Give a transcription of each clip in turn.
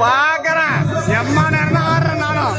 பாக்குறேன் எம்மா நேரம் ஆடுறேன் நானும்.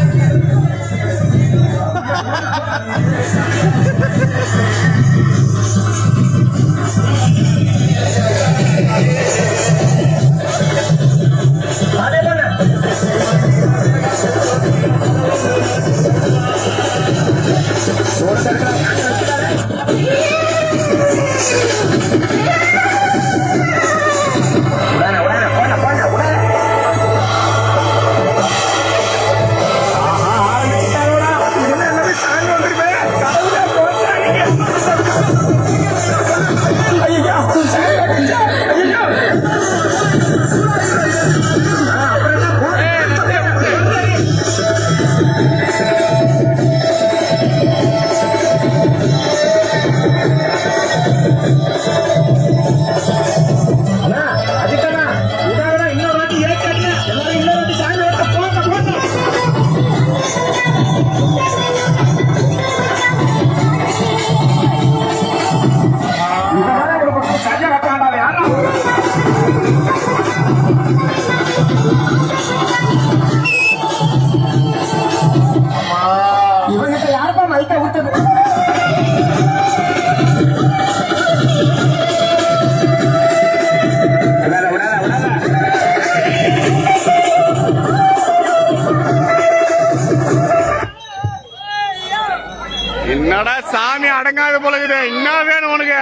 என்னடா சாமி அடங்காத போலகுது. என்ன வேணும் உனக்கு?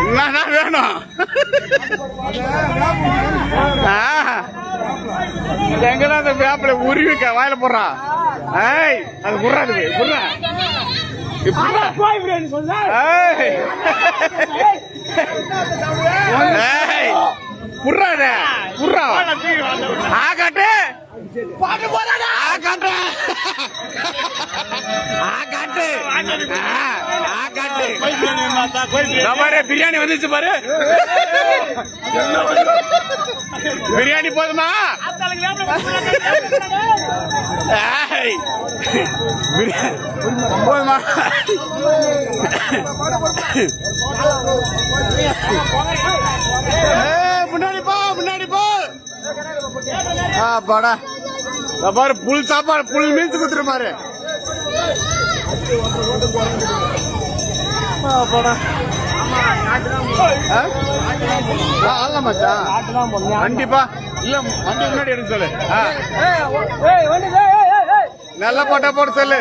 என்ன வேணும்? எங்கதான் அந்த வேப்பில உருவிக்க வாயில போடுறா. ஏய் அது புறாது புறா புறாத புறா ஆகாட்டு பிரியாணி வந்துச்சு பாரு. பிரியாணி போதுமா? போதுமா? முன்னாடி போ முன்னாடி போ. பாடா பாரு புல் சாப்பாடு புல் மீன்ஸ் குத்துரு பாரு. கண்டிப்பா இல்ல வண்டி முன்னாடி எடுக்க சொல்லு. நல்ல பாட்டா போட சொல்லு.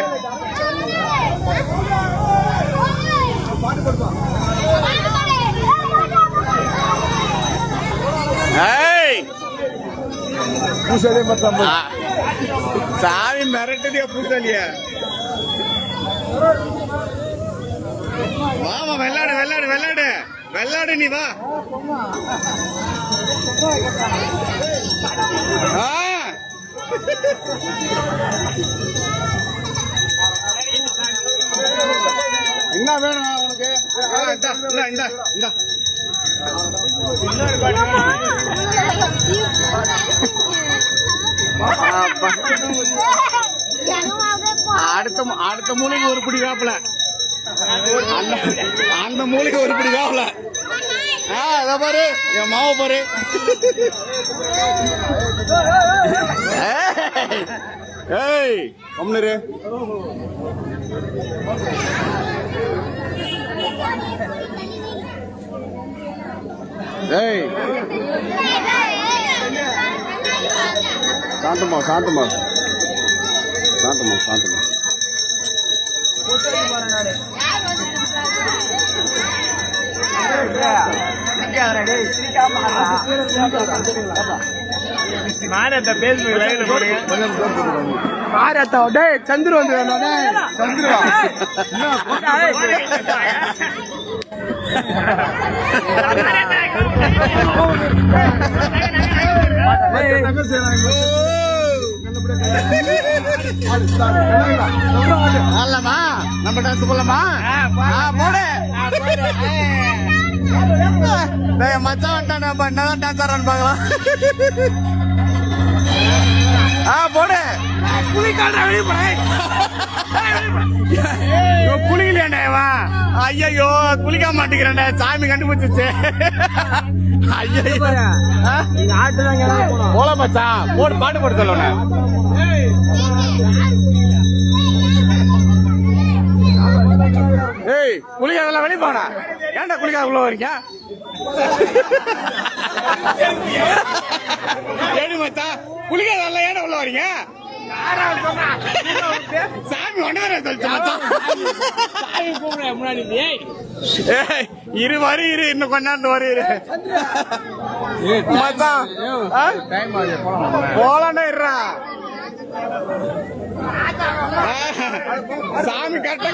சாமி மிரட்டுதியா பூசாலியா? வாமா வெள்ளாடு வெள்ளாடு வெள்ளாடு வெள்ளாடு நீ வா. என்ன வேணும் உனக்கு? இந்த அடுத்த மூலைக்கு ஒரு பிடி காப்பல. அந்த மூலைக்கு ஒரு பிடி காப்பல. அத பாரு என் மாவ பாரு. ஏய் கம்னரு ஏய் சாந்தமா சாந்தமா சாந்தமா சாந்தமா. சந்திரு வந்து அல்லமா நம்ம டான்ஸ் போலாமா போடு மச்சான் வந்துட்டான் என்னதான் டான்ஸ் ஆடுறான்னு பாக்கலாம் போடு குளிக்கலையாண்டா ஐயோ குளிக்க மாட்டேங்கிறேன்டா சாமி கண்டுபிடிச்சிச்சு போல மச்சான் போடு பாட்டு போட்டு சொல்லுங்க ஏய் குளிக்காதெல்லாம் வெளியே போனா ஏன்டா குளிக்காத உள்ள வரீங்க ஏடு மச்சான் குளிக்காதெல்லாம் ஏன்டா உள்ள வரீங்க சாமி ஒண்ணு சொல்லிச்சு முன்னாடி இரு வரி இரு இன்னும் கொண்டாந்து வரி இரு மச்சான் போலாண்டா இருறா சாமி கட்ட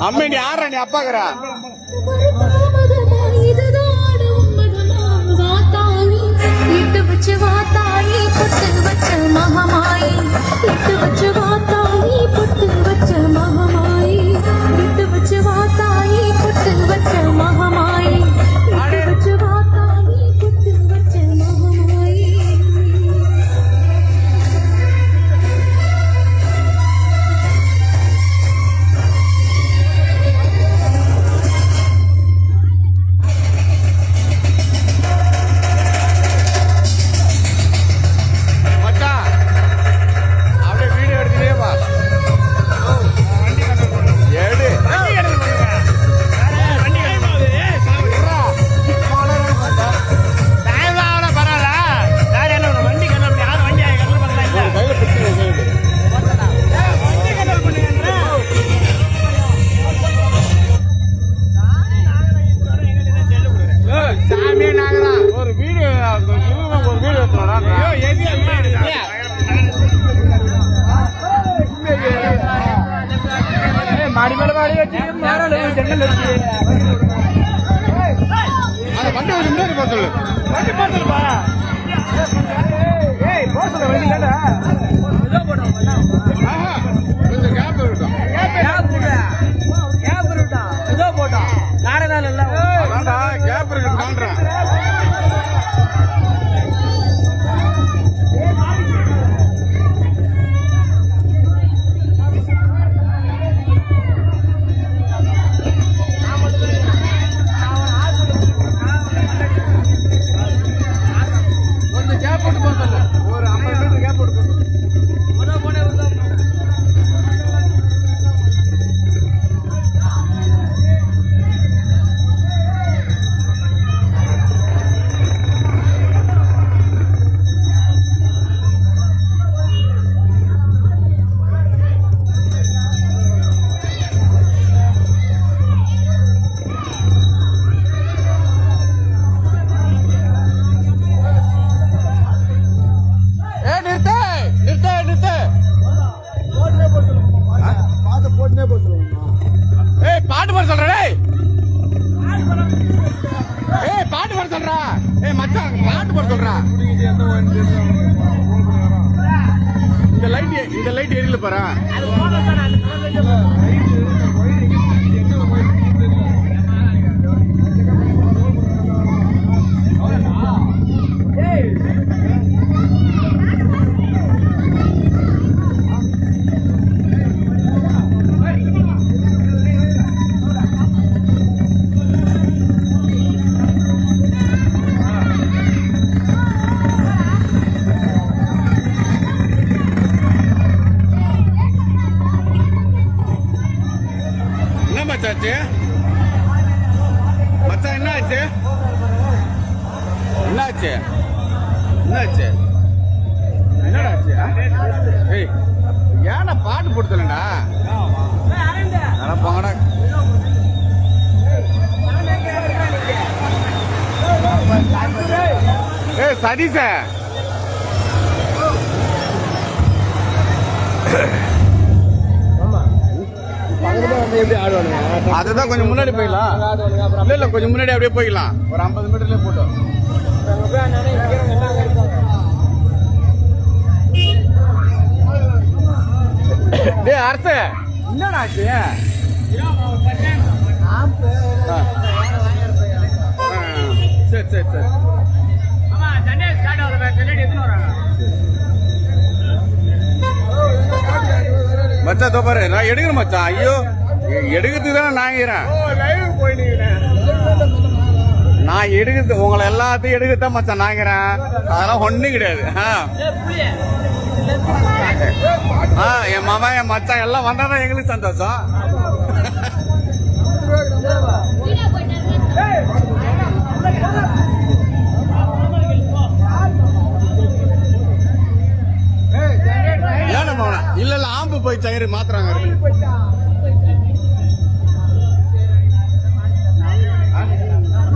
அம்மி யாரா நீ அப்பாக்குறா மாடி மேல மாடி வச்சு ஜன்னல் வச்சு வண்டி ஒரு முன்னாடி போக சொல்லு வண்டி போக சொல்லுப்பா ஏய் போக சொல்ல வண்டி இல்லடா கொஞ்சம் கேப் இருக்கட்டும் கேப் இருக்கட்டும் ஏதோ போட்டோம் நாடனால இல்ல கேப் இருக்கட்டும் ஒரு 50 மீட்டர் கேப் போட்டு இந்த லைட் எரியல பாரு. மச்சாச்சு மச்சான் என்னாச்சு என்னாச்சு என்னாச்சு என்னடாச்சு? ஏய் ஏன்னா பாட்டு போடுத்தலடா போங்கடா. ஏய் சதீஷ அதுதான் கொஞ்சம் முன்னாடி போயிடலாம். இல்ல கொஞ்சம் முன்னாடி அப்படியே போயிடலாம். ஒரு 50 மீட்டர்லயே போட்டோம். டேய் அரச என்னடா ஆச்சு? சரி சரி சரி மச்சா தோ பாரு நான் எடுக்கிறேன் மச்சான். ஐயோ எடுக்கிறதுக்கு தானே நான் இருக்கிறேன். நான் எடுக்கிறது உங்களை எல்லாத்தையும் எடுக்கத்தான் மச்சான் நான் இருக்கிறேன். அதெல்லாம் ஒண்ணும் கிடையாது. என் மாமா என் மச்சான் எல்லாம் வந்தாதான் எங்களுக்கு சந்தோஷம். ஏன்னா இல்ல இல்ல ஆம்பு போய் சயிறு மாத்துறாங்க.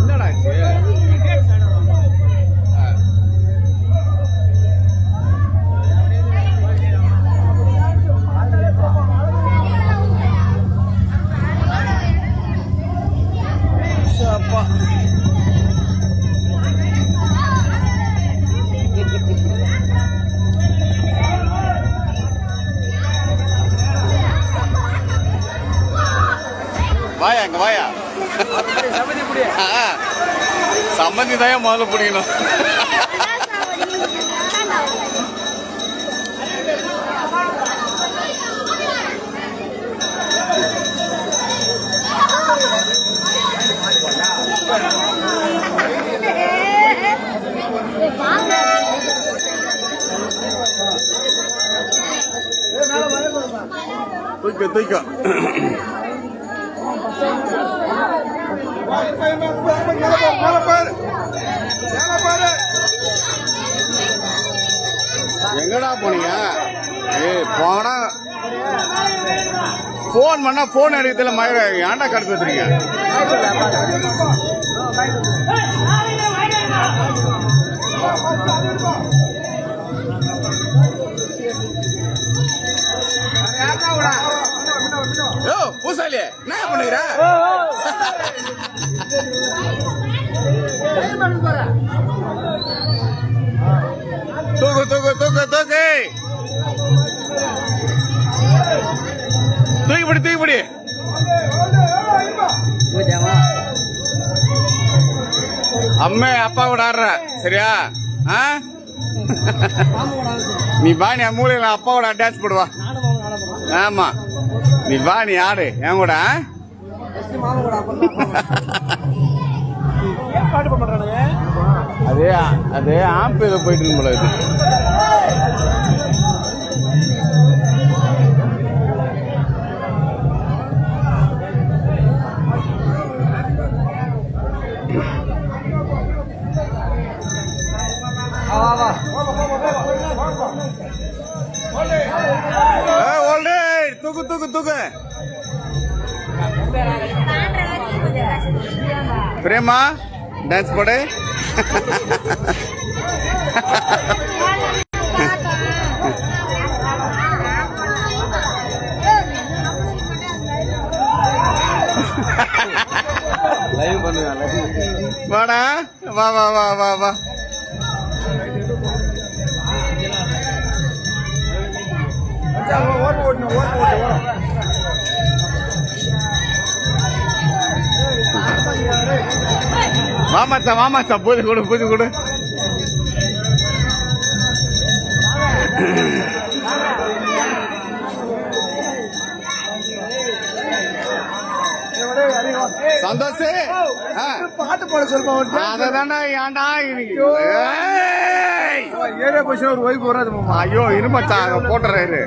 என்னடா அப்பா வாயா அங்க வாயா. சம்பந்தி தான் முதல்ல பிடிக்கணும். தூக்க தூக்க எங்கடா போனீங்க? போனா போன் பண்ணா போன் எடுக்கல. மழை ஏன்டா கடுப்பு வச்சுறீங்க? பூசாலி என்ன பண்ணுகிற? தூக்கு தூக்கு தூக்கு தூக்கு தூக்கிப்படி தூக்கிப்படி. அம்மே அப்பா கூட ஆடுற சரியா? நீ பாணி மூலையில அப்பாவோட டான்ஸ் போடுவா. ஆமா நீ வா நீ ஆடு என் கூட. அதே அதே ஆம்பு ஏதோ போயிட்டு இருக்கு போல இது. தூக்கு தூக்கு தூக்கு. பிரேமா டான்ஸ் போடு. வாடா வா வா வா வா வா. வாமாச்சா பூதி கொடு சந்தோஷ் பாட்டு போட சொல்லுமா அததான்டா ஏன்டா ஏரியா போச்சு ஒரு ஒய்ஃப் வராது ஐயோ இருமாச்சா போட்டுறாரு